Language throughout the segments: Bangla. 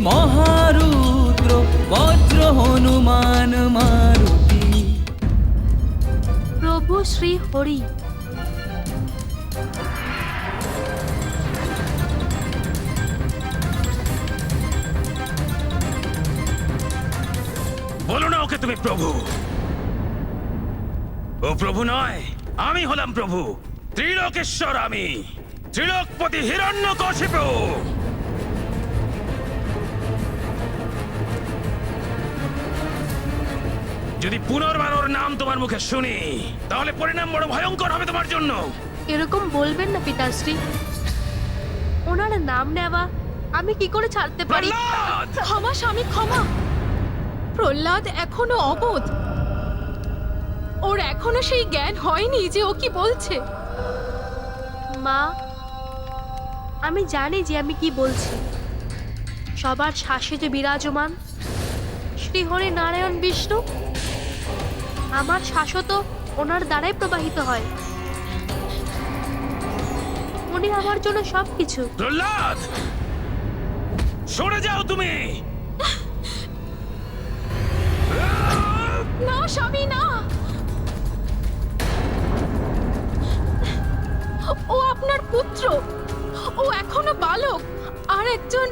মহারুদ্র বজ্র হনুমান মারুতি। প্রভু শ্রী হরি। বলো না ওকে তুমি প্রভু। ও প্রভু নয়, আমি হলাম প্রভু, ত্রিলোকেশ্বর, আমি ত্রিলোকপতি হিরণ্যকশিপু। যদি পুনর্বার ওর নাম তোমার মুখে শুনি, তাহলে পরিণাম বড় ভয়ঙ্কর হবে তোমার জন্য। এরকম বলবেন না পিতাশ্রী, ওনার নাম নেওয়া আমি কি করে ছাড়তে পারি? প্রহ্লাদ! ক্ষমা স্বামী, ক্ষমা। প্রহ্লাদ এখনো অবোধ, ওর এখনো সেই জ্ঞান হয়নি যে ও কি বলছে। মা, আমি জানি যে আমি কি বলছি। সবার শ্বাসে যে বিরাজমান শ্রীহরি নারায়ণ বিষ্ণু, আমার শ্বাসও তো ওনার দ্বারাই প্রবাহিত হয়। উনি আমার জন্য সবকিছু। প্রহ্লাদ, সরে যাও তুমি। না স্বামী, না। ও আপনার পুত্র, ও এখনো বালক, আর একজন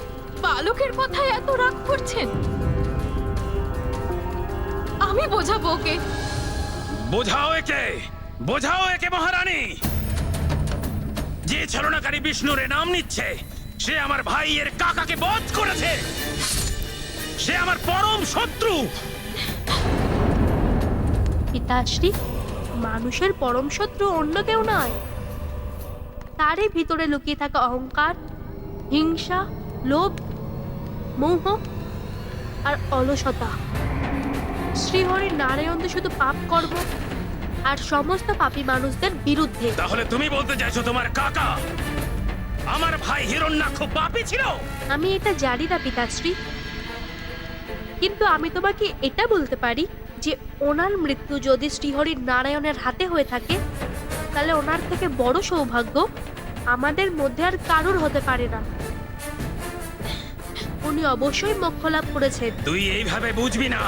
বালকের কথায় এত রাগ করছেন। আমি বোঝাবো ওকে। বোঝাও একে, বোঝাও একে মহারানী। যে ছলনাকারী বিষ্ণুর নাম নিচ্ছে, সে আমার ভাইয়ের কাকাকে বধ করেছে। সে আমার পরম শত্রু। পিতাশ্রী, মানুষের পরম শত্রু অন্য কেউ নয়, তারই ভিতরে লুকিয়ে থাকা অহংকার, হিংসা, লোভ, মোহ আর অলসতা। শ্রীহরি নারায়ণ তো শুধু পাপ কর্ম আর সমস্ত পাপী মানুষদের বিরুদ্ধে। তাহলে তুমি বলতে চাইছো তোমার কাকা আমার ভাই হিরণ্যাক্ষ পাপী ছিল? আমি এটা জানি না পিতাশ্রী, কিন্তু আমি তোমাকে এটা বলতে পারি যে ওনার মৃত্যু যদি শ্রীহরি নারায়ণের হাতে হয়ে থাকে, তাহলে ওনার থেকে বড় সৌভাগ্য আমাদের মধ্যে আর কারোর হতে পারে না। উনি অবশ্যই মোক্ষ লাভ করেছেন। তুই এইভাবে বুঝবি না।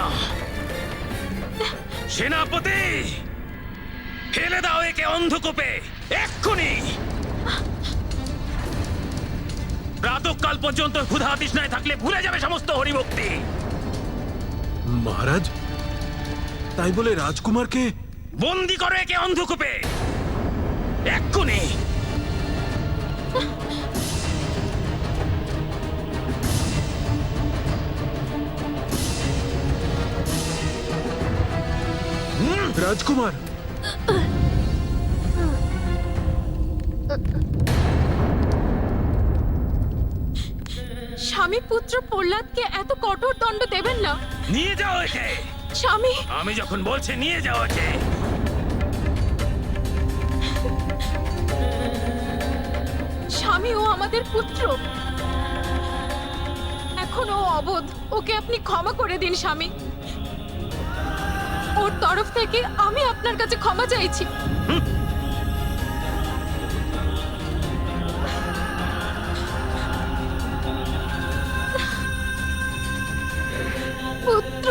সেনাপতি, ফেলে দাও একে অন্ধকূপে এক্ষুনি। প্রাতঃকাল পর্যন্ত ক্ষুধা তৃষ্ণায় থাকলে ভুলে যাবে সমস্ত হরিভক্তি। মহারাজ, তাই বলে রাজকুমারকে বন্দি করো একে অন্ধকূপে এক্ষুনি। রাজকুমার, স্বামী পুত্র প্রহ্লাদকে এত কঠোর দণ্ড দেবেন না। নিয়ে যাও একে। স্বামী, আমি যখন বলছি নিয়ে যাও একে। স্বামী, ও আমাদের পুত্র, এখন ও অবোধ, ওকে আপনি ক্ষমা করে দিন স্বামী। ওর তরফ থেকে আমি আপনার কাছে ক্ষমা চাইছি। পুত্র,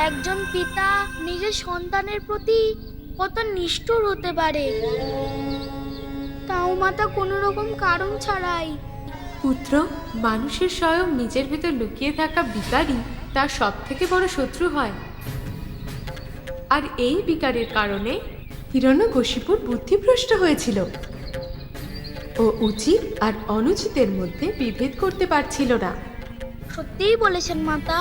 একজন পিতা নিজের সন্তানের প্রতি কত নিষ্ঠুর হতে পারে, তাও মাতা কোনো রকম কারণ ছাড়াই। পুত্র, মানুষের স্বয়ং নিজের ভেতর লুকিয়ে থাকা বিকারই তার সব থেকে বড় শত্রু হয়। আর এই বিকারের কারণে হিরণ্যকশিপুর বুদ্ধিভ্রষ্ট হয়েছিল। ও উচিত আর অনুচিতের মধ্যে বিভেদ করতে পারছিল না। সত্যিই বলেছেন মাতা।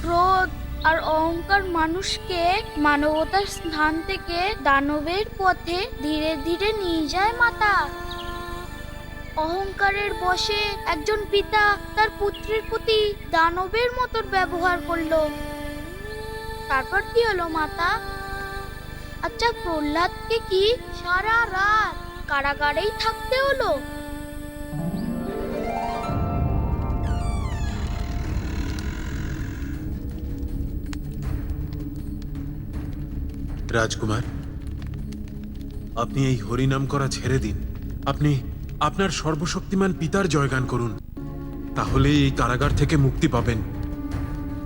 ক্রোধ আর অহংকার মানুষকে মানবতার স্থান থেকে দানবের পথে ধীরে ধীরে নিয়ে যায় মাতা। অহংকারের বশে একজন পিতা তার পুত্রের প্রতি দানবের মতন ব্যবহার করলো। তারপর কি হলো মাতা? আচ্ছা, প্রহ্লাদকে কি সারা রাত কারাগারেই থাকতে হলো? রাজকুমার, আপনি এই হরিনাম করা ছেড়ে দিন। আপনি আপনার সর্বশক্তিমান পিতার জয়গান করুন, তাহলে এই কারাগার থেকে মুক্তি পাবেন।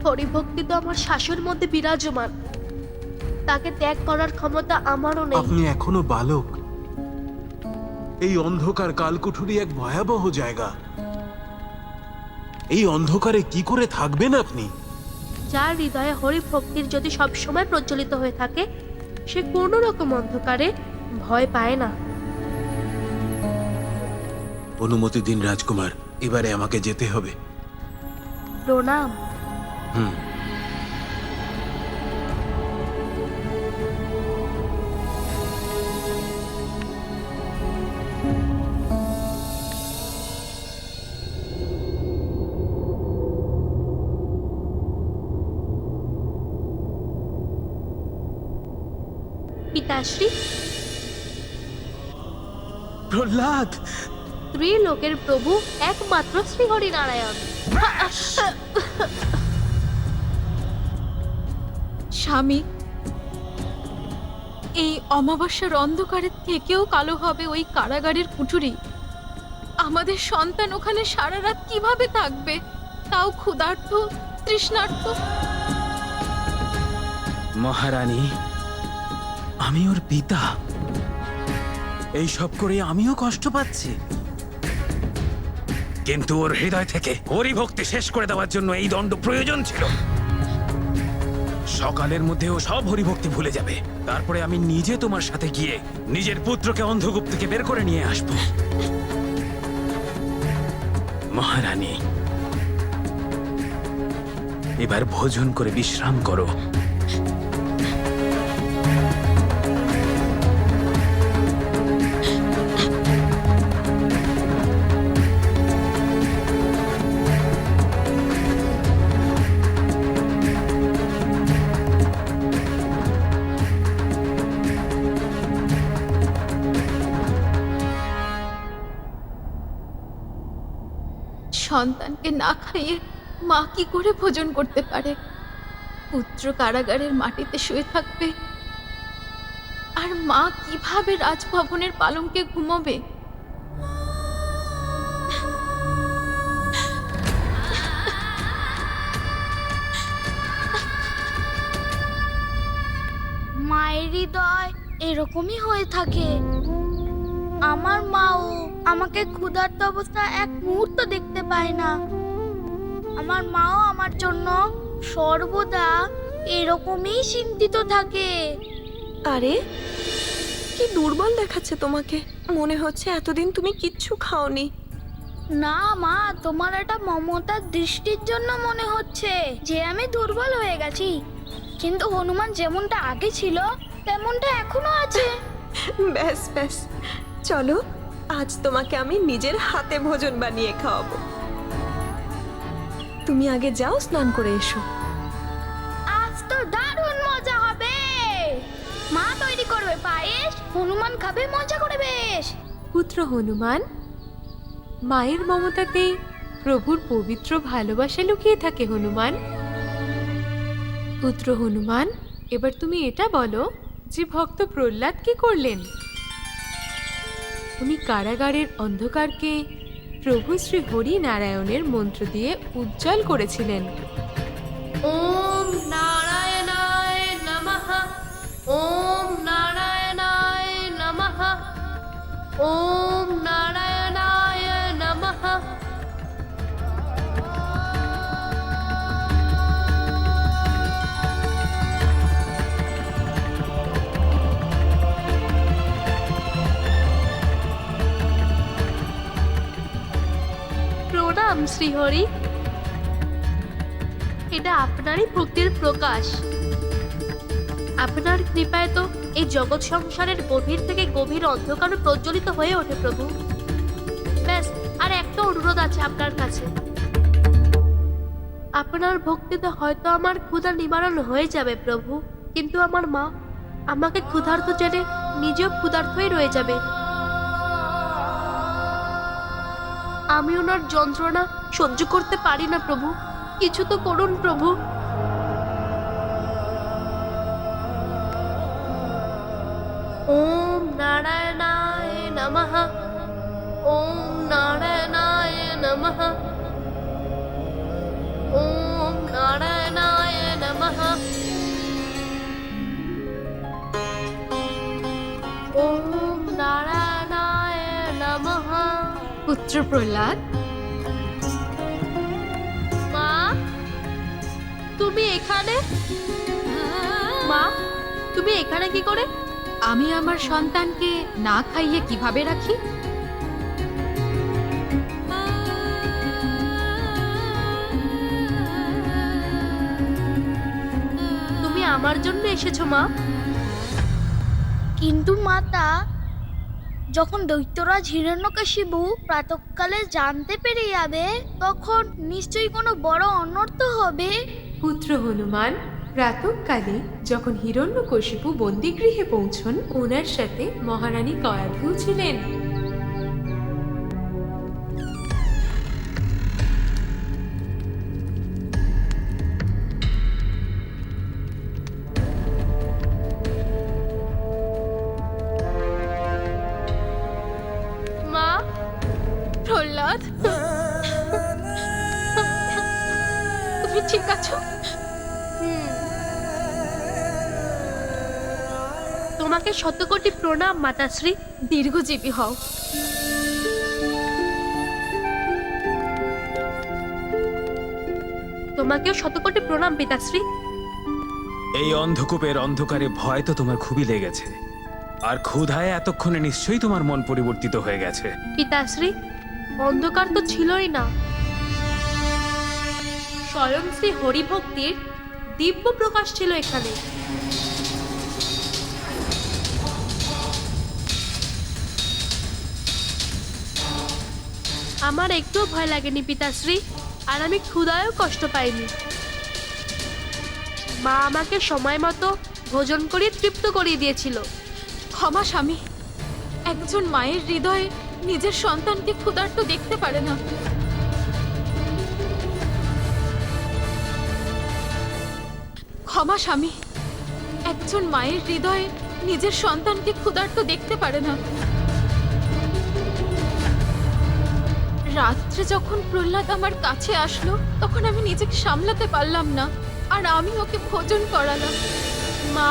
হরিভক্তি তো আমার শ্বাসের মধ্যে বিরাজমান, তাকে ত্যাগ করার ক্ষমতা আমারও নেই। আপনি এখনো বালক। এই অন্ধকার কালকুঠুরি এক ভয়াবহ জায়গা। এই অন্ধকারে কি করে থাকবেন আপনি? যার হৃদয়ে হরিভক্তির যদি সবসময় প্রজ্বলিত হয়ে থাকে, সে কোনো রকম অন্ধকারে ভয় পায় না। অনুমতি দিন রাজকুমার, এবারে আমাকে যেতে হবে। প্রণাম। হুম। পিতাশ্রী, প্রহ্লাদ, ত্রিলোকের প্রভু একমাত্র শ্রী হরিনারায়ণ। স্বামী, এই অমাবস্যার অন্ধকারের থেকেও কালো হবে ওই কারাগারের কুঠুরি। আমাদের সন্তান ওখানে সারা রাত কিভাবে থাকবে, তাও ক্ষুধার্ত, তৃষ্ণার্ত? মহারানী, আমি ওর পিতা। এই সব করে আমিও কষ্ট পাচ্ছি, কিন্তু ওর হৃদয় থেকে হরিভক্তি শেষ করে দেওয়ার জন্য এই দণ্ড প্রয়োজন ছিল। সকালের মধ্যে ও সব হরিভক্তি ভুলে যাবে। তারপরে আমি নিজে তোমার সাথে গিয়ে নিজের পুত্রকে অন্ধকূপ থেকে বের করে নিয়ে আসব। মহারানী, এবার ভোজন করে বিশ্রাম করো। সন্তানকে না খাইয়ে মা কি করে ভোজন করতে পারে? পুত্র কারাগারের মাটিতে শুয়ে থাকবে, আর মা কিভাবে রাজভবনের পালঙ্কে ঘুমোবে? মায়ের হৃদয় এরকমই হয়ে থাকে। আমার মাও আমাকে ক্ষুধার্ত অবস্থা এক মুহূর্ত দেখতে পায় না। আমার মাও আমার জন্য সর্বদা এরকমই চিন্তিত থাকে। আরে, কি দুর্বল দেখাচ্ছে তোমাকে। মনে হচ্ছে এতদিন তুমি কিচ্ছু খাওনি। না মা, তোমার একটা মমতার দৃষ্টির জন্য মনে হচ্ছে যে আমি দুর্বল হয়ে গেছি, কিন্তু হনুমান যেমনটা আগে ছিল তেমনটা এখনো আছে। ব্যাস ব্যাস, চলো আজ তোমাকে আমি নিজের হাতে ভোজন বানিয়ে খাওয়াবো। তুমি আগে যাও, স্নান করে এসো। আজ তো দারুণ মজা হবে। মা তৈরি করবে পায়েস, হনুমান খাবে মজা করে বেশ। পুত্র হনুমান, মায়ের মমতাতেই প্রভুর পবিত্র ভালোবাসা লুকিয়ে থাকে হনুমান। পুত্র হনুমান, এবার তুমি এটা বলো যে ভক্ত প্রহ্লাদ কি করলেন? উনি কারাগারের অন্ধকারকে প্রভু শ্রী হরি নারায়ণের মন্ত্র দিয়ে উজ্জ্বল করেছিলেন। ওম নারায়ণায় নমঃ, ওম নারায়ণায় নমঃ, ওম নারায়ণায় নমঃ। প্রণাম শ্রীহরি, এটা আপনারই ভক্তির প্রকাশ। আপনার কৃপায় তো এই জগৎ সংসারের গভীর থেকে গভীর অন্ধকার প্রজ্বলিত হয়ে ওঠে প্রভু। ব্যাস আর একটা অনুরোধ আছে আপনার কাছে। আপনার ভক্তিতে হয়তো আমার ক্ষুধা নিবারণ হয়ে যাবে প্রভু, কিন্তু আমার মা আমাকে ক্ষুধার্ত জেনে নিজেও ক্ষুধার্তই রয়ে যাবে। আমি ওনার যন্ত্রণা সহ্য করতে পারি না প্রভু, কিছু তো করুন প্রভু। ওম নারায়ণায় নমঃ, ওম নারায়ণায় নমঃ, ওম নারায়ণায় নমঃ, ওম নারায়ণায় নমঃ। পুত্র প্রহ্লাদ, মা তুমি এখানে? মা তুমি এখানে কি করে? আমি আমার সন্তানকে না খাইয়ে কিভাবে রাখি? তুমি আমার জন্য এসেছো মা? কিন্তু মাতা, যখন দৈত্যরাজ হিরণ্যকশিপু প্রাতঃকালে জানতে পেরে যাবে, তখন নিশ্চয়ই কোনো বড় অনর্থ হবে। পুত্র হনুমান প্রাতঃকালে যখন হিরণ্যকশিপু বন্দিগৃহে পৌঁছন, ওনার সাথে মহারানী কয়াধু ছিলেন। মা প্রহ্লাদ, তুমি ঠিক আছো? তোমাকে শতকোটি প্রণাম মাতাশ্রী। দীর্ঘজীবী হও। তোমাকেও শতকোটি প্রণাম পিতাশ্রী। এই অন্ধকূপের অন্ধকারে ভয় তো তোমার খুবই লেগেছে, আর ক্ষুধায় এতক্ষণে নিশ্চয়ই তোমার মন পরিবর্তিত হয়ে গেছে। পিতাশ্রী, অন্ধকার তো ছিলই না, স্বয়ং শ্রী হরিভক্তির দিব্য প্রকাশ ছিল এখানে। আমার একটুও ভয় লাগেনি পিতাশ্রী, আর আমি ক্ষুধায়ও কষ্ট পাইনি। মা আমাকে সময় মতো ভোজন করিয়ে তৃপ্ত করিয়ে দিয়েছিল। ক্ষমা স্বামী, একজন মায়ের হৃদয়ে নিজের সন্তানকে ক্ষুধার্ত দেখতে পারে না। ক্ষমা স্বামী, একজন মায়ের হৃদয়ে নিজের সন্তানকে ক্ষুধার্ত দেখতে পারে না। রাত্রে যখন প্রহ্লাদ আমার কাছে আসলো, তখন আমি নিজেকে সামলাতে পারলাম না, আর আমি ওকে ভোজন করালাম। মা,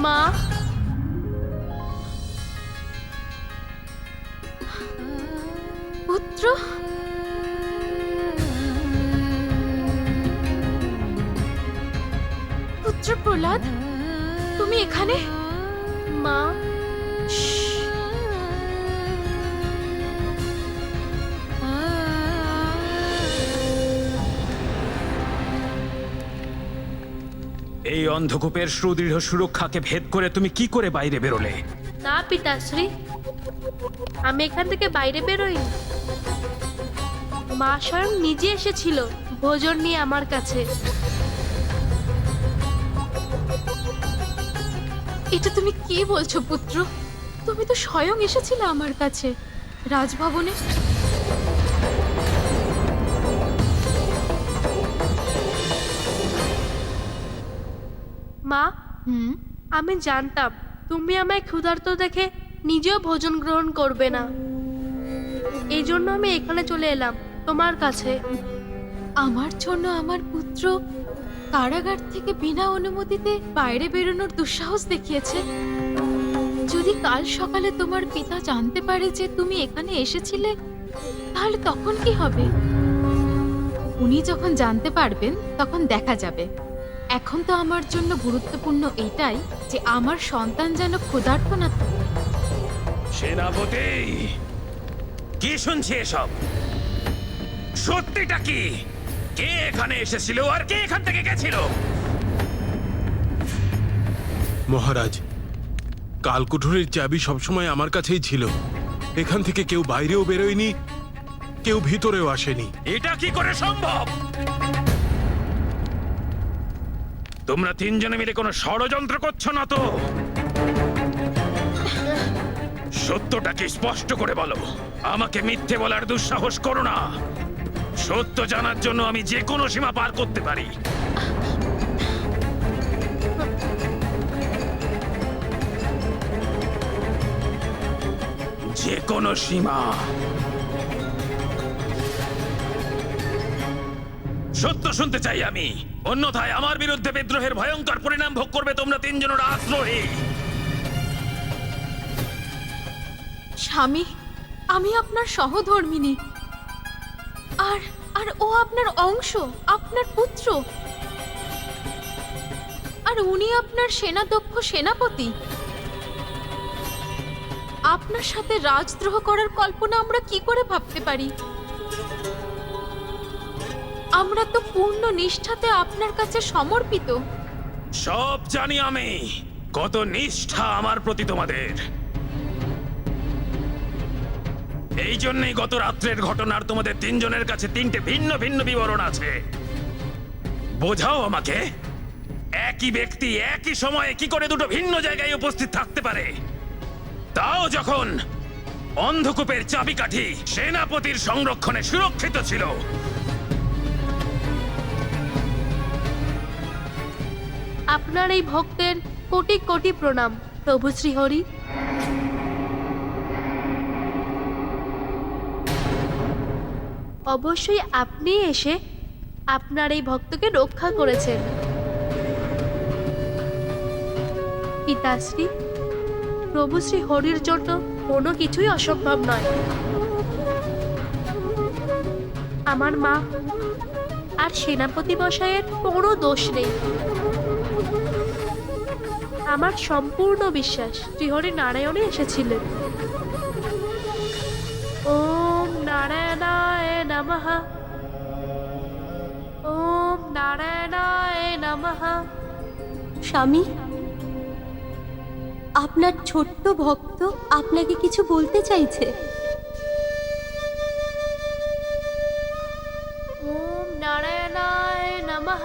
মা, পুত্র, পুত্র প্রহ্লাদ, তুমি এখানে? মা, এই অন্ধকূপের সুদৃঢ় সুরক্ষাকে ভেদ করে তুমি কি করে বাইরে বেরোলে? না পিতাশ্রী, আমি এখান থেকে বাইরে বেরোইনি। মা স্বয়ং নিজে এসেছিল ভোজন নিয়ে আমার কাছে। এটা তুমি কি বলছো পুত্র? তুমি তো স্বয়ং এসেছিলে আমার কাছে রাজভবনে। মা, আমি জানতাম তুমি আমায় ক্ষুধার্ত দেখে নিজেও ভোজন গ্রহণ করবে না, এই জন্য আমি এখানে চলে এলাম তোমার কাছে। আমার জন্য আমার পুত্র কারাগার থেকে বিনা অনুমতিতে বাইরে বেরোনোর দুঃসাহস দেখিয়েছে। যদি কাল সকালে তোমার পিতা জানতে পারে যে তুমি এখানে এসেছিলে, তাহলে তখন কি হবে? উনি যখন জানতে পারবেন তখন দেখা যাবে। এখন তো আমার জন্য গুরুত্বপূর্ণ এটাই যে আমার সন্তান যেন ক্ষুধার্ত না থাকে। সেনাপতি, কি শুনছি এসব? সত্যিটা কি? কে এখানে এসেছিল আর কে এখান থেকে গেছিল? মহারাজ, কালকুঠুরির চাবি সবসময় আমার কাছেই ছিল। এখান থেকে কেউ বাইরেও বেরোয়নি, কেউ ভিতরেও আসেনি। এটা কি করে সম্ভব? তোমরা তিনজনে মিলে কোনো ষড়যন্ত্র করছো না তো? সত্যটা কি স্পষ্ট করে বলো। আমাকে মিথ্যে বলার দুঃসাহস করো না। সত্য জানার জন্য আমি যে কোনো সীমা পার করতে পারি। যে কোনো সীমা। সত্য শুনতে চাই আমি, অন্যথায় আমার বিরুদ্ধে বিদ্রোহের ভয়ঙ্কর পরিণাম ভোগ করবে তোমরা তিনজন রাজদ্রোহী। স্বামী, আমি আপনার সহধর্মিনী, আর আর ও আপনার অংশ, আপনার পুত্র, আর উনি আপনার সেনাধ্যক্ষ সেনাপতি। আপনার সাথে রাজদ্রোহ করার কল্পনা আমরা কি করে ভাবতে পারি? আমরা তো পূর্ণ নিষ্ঠাতে আপনার কাছে সমর্পিত। সব জানি আমি, কত নিষ্ঠা আমার প্রতি তোমাদের। এই জন্যই গত রাত্রের ঘটনার তোমাদের তিনজনের কাছে তিনটে ভিন্ন ভিন্ন বিবরণ আছে। বোঝাও আমাকে, একই ব্যক্তি একই সময়ে কি করে দুটো ভিন্ন জায়গায় উপস্থিত থাকতে পারে? তাও যখন অন্ধকূপের চাবিকাঠি সেনাপতির সংরক্ষণে সুরক্ষিত ছিল। আপনার এই ভক্তের কোটি কোটি প্রণাম প্রভু শ্রীহরি। অবশ্যই আপনি এসে আপনার এই ভক্তকে রক্ষা করেছেন। পিতাশ্রী, প্রভু শ্রী হরির জন্য কোনো কিছুই অসম্ভব নয়। আমার মা আর সেনাপতি মশাইয়ের কোনো দোষ নেই। আমার সম্পূর্ণ বিশ্বাস শ্রীহরি নারায়ণে এসেছিলেন। ওম নারায়ণায় নমঃ। ওম নারায়ণায় নমঃ। স্বামী, আপনার ছোট্ট ভক্ত আপনাকে কিছু বলতে চাইছে। ওম নারায়ণায় নমঃ।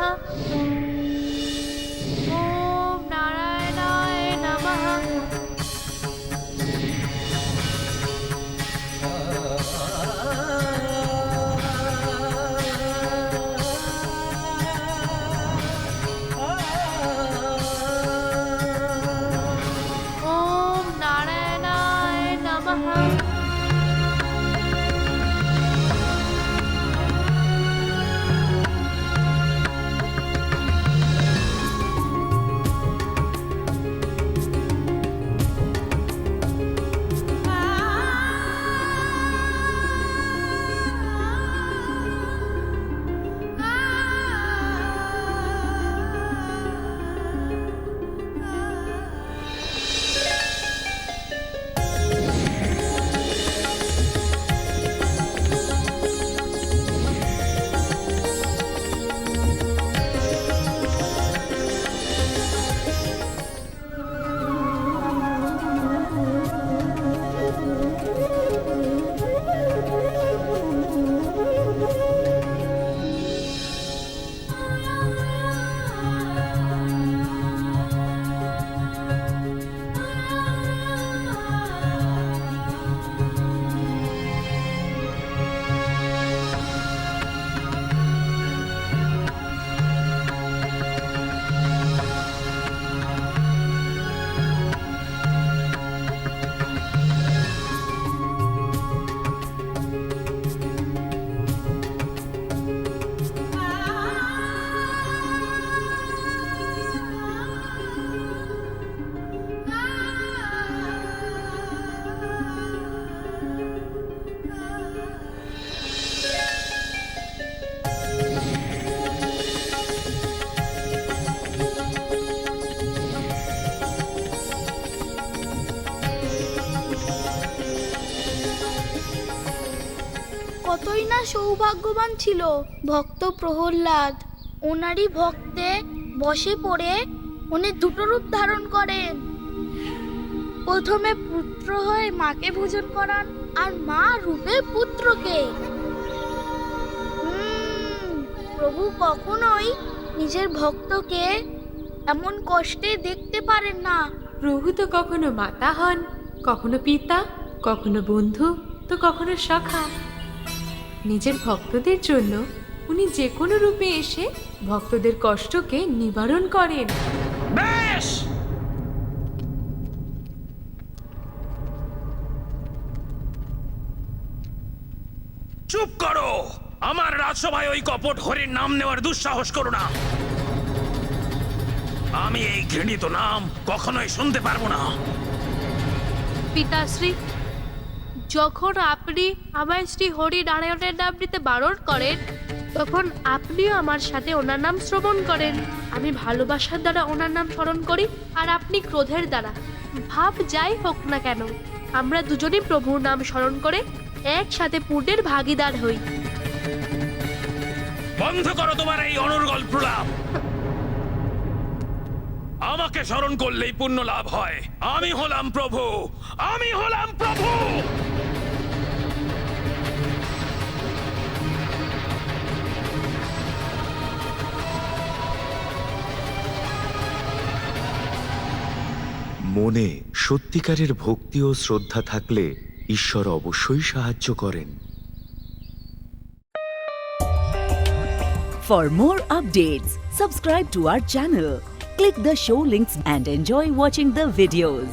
ওম নারায়ণায় নমঃ। ওম নারায়ণায় নমঃ। সৌভাগ্যবান ছিল ভক্ত প্রহ্লাদ। ওনারই ভক্তে বসে পড়ে উনি দুটো রূপ ধারণ করেন। প্রথমে পুত্র হয়ে মাকে ভোজন করান, আর মা রূপে পুত্রকে। প্রভু কখনোই নিজের ভক্তকে এমন কষ্টে দেখতে পারেন না। প্রভু তো কখনো মাতা হন, কখনো পিতা, কখনো বন্ধু, তো কখনো সখা। নিজের ভক্তদের জন্য উনি যে কোনো রূপে এসে ভক্তদের কষ্টকে নিবারণ করেন। বেশ, চুপ করো। আমার রাজসভায় ওই কপট হরির নাম নেওয়ার দুঃসাহস করো না। আমি এই ঘৃণিত নাম কখনোই শুনতে পারবো না। পিতাশ্রী, যখন আপনি আমার শ্রী হরি নারায়ণের নাম নিতে বারণ করেন, তখন আপনিও আমার সাথে ওনার নাম শ্রবণ করেন। আমি ভালোবাসার দ্বারা ওনার নাম স্মরণ করি, আর আপনি ক্রোধের দ্বারা। ভাব যাই হোক না কেন, আমরা দুজনেই প্রভুর নাম স্মরণ করে একসাথে পুণ্যের ভাগীদার হই। বন্ধ করো তোমার এই অনর্গল প্রলাপ। আমাকে স্মরণ করলেই পুণ্য লাভ হয়। আমি হলাম প্রভু, আমি হলাম প্রভু। মনে সত্যিকারের ভক্তি ও শ্রদ্ধা থাকলে ঈশ্বর অবশ্যই সাহায্য করেন। For more updates, subscribe to our channel, click the show links and enjoy watching the videos.